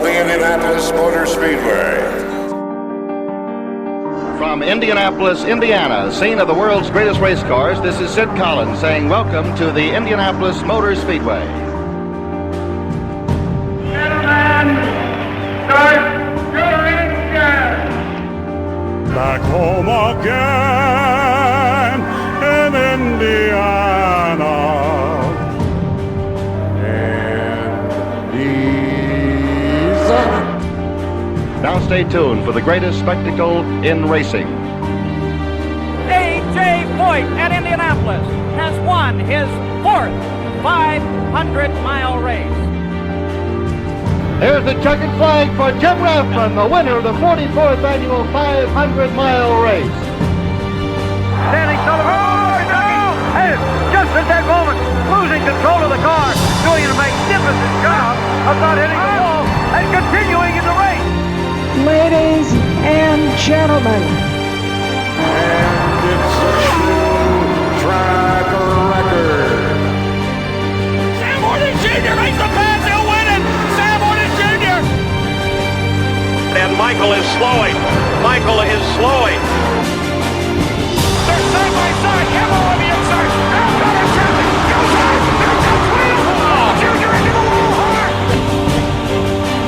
of the Indianapolis Motor Speedway. From Indianapolis, Indiana, scene of the world's greatest race cars, this is Sid Collins saying welcome to the Indianapolis Motor Speedway. Gentlemen, start your engine! Back home again in Indiana. And these. Now stay tuned for the greatest spectacle in racing. A.J. Foyt at Indianapolis has won his fourth 500-mile race. Here's the checkered flag for Jim Rathman, the winner of the 44th annual 500-mile race. Standing Sullivan. Oh, no! And just at that moment, losing control of the car, doing a magnificent job of not hitting the wall and continuing in the race. Ladies and gentlemen. And it's a new track record. Sam Horton Jr. makes the pass, he'll win it! Sam Horton Jr. And Michael is slowing. Michael is slowing. They're side by side, Emma on the inside, outside of traffic, outside, there comes Will! Jr. into the wall hard!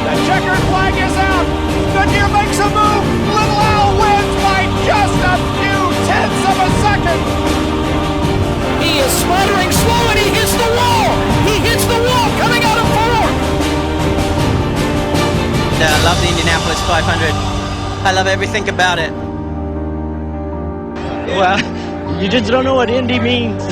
The checkered flag is out, Goodyear makes a move, Little Al wins by just a few tenths of a second! He is sputtering slow and he hits the wall! He hits the wall coming out of fourth! I love the Indianapolis 500. I love everything about it. Well, you just don't know what Indy means.